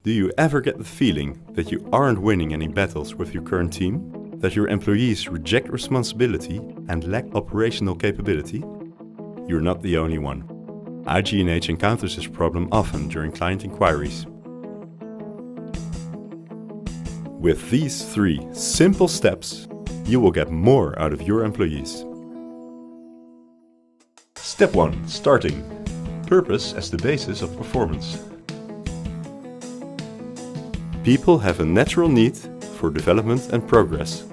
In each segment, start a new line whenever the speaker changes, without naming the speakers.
Do you ever get the feeling that you aren't winning any battles with your current team? That your employees reject responsibility and lack operational capability? You're not the only one. IG&H encounters this problem often during client inquiries. With these 3 simple steps, you will get more out of your employees. Step 1. Starting. Purpose as the basis of performance. People have a natural need for development and progress.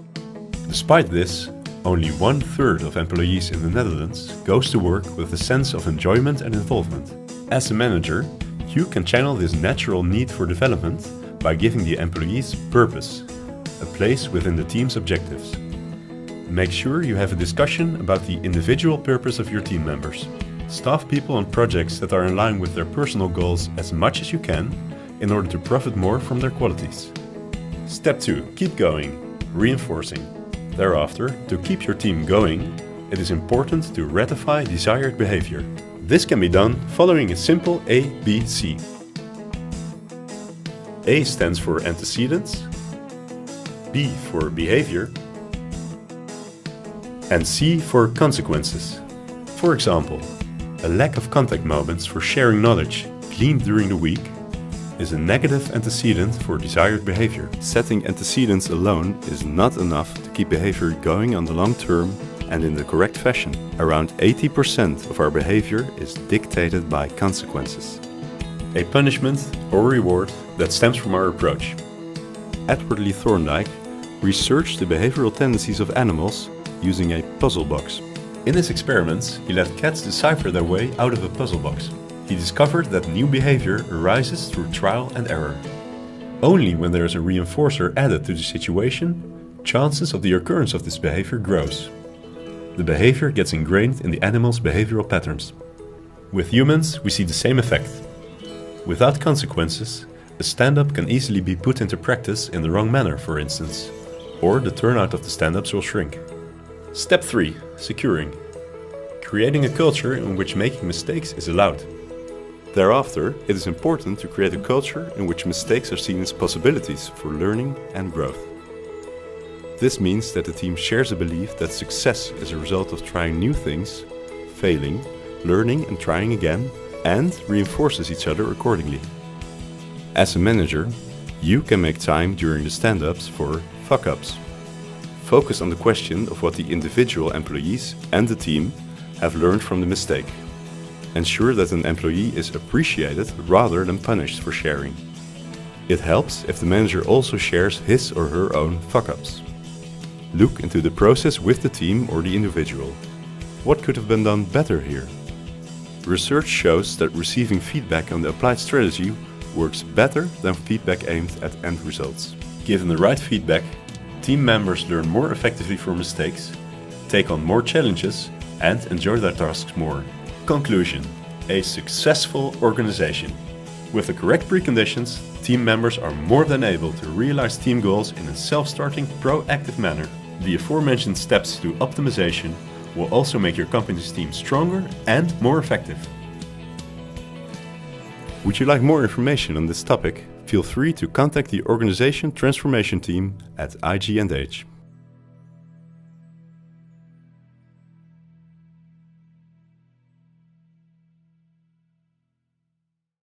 Despite this, only 1/3 of employees in the Netherlands goes to work with a sense of enjoyment and involvement. As a manager, you can channel this natural need for development by giving the employees purpose, a place within the team's objectives. Make sure you have a discussion about the individual purpose of your team members. Staff people on projects that are in line with their personal goals as much as you can in order to profit more from their qualities. Step 2. Keep going, reinforcing. Thereafter, to keep your team going, it is important to ratify desired behavior. This can be done following a simple ABC. A stands for antecedents, B for behavior, and C for consequences. For example, a lack of contact moments for sharing knowledge gleaned during the week is a negative antecedent for desired behavior. Setting antecedents alone is not enough to keep behavior going on the long term and in the correct fashion. Around 80% of our behavior is dictated by consequences. A punishment or reward that stems from our approach. Edward Lee Thorndike researched the behavioral tendencies of animals using a puzzle box. In his experiments, he let cats decipher their way out of a puzzle box. He discovered that new behavior arises through trial and error. Only when there is a reinforcer added to the situation, chances of the occurrence of this behavior grows. The behavior gets ingrained in the animal's behavioral patterns. With humans, we see the same effect. Without consequences, a stand-up can easily be put into practice in the wrong manner, for instance, or the turnout of the stand-ups will shrink. Step 3. Securing. Creating a culture in which making mistakes is allowed. Thereafter, it is important to create a culture in which mistakes are seen as possibilities for learning and growth. This means that the team shares a belief that success is a result of trying new things, failing, learning and trying again, and reinforces each other accordingly. As a manager, you can make time during the stand-ups for fuck-ups. Focus on the question of what the individual employees and the team have learned from the mistake. Ensure that an employee is appreciated rather than punished for sharing. It helps if the manager also shares his or her own fuck-ups. Look into the process with the team or the individual. What could have been done better here? Research shows that receiving feedback on the applied strategy works better than feedback aimed at end results. Given the right feedback, team members learn more effectively from mistakes, take on more challenges, and enjoy their tasks more. Conclusion: a successful organization. With the correct preconditions, team members are more than able to realize team goals in a self-starting, proactive manner. The aforementioned steps to optimization will also make your company's team stronger and more effective. Would you like more information on this topic? Feel free to contact the Organization Transformation Team at IG&H.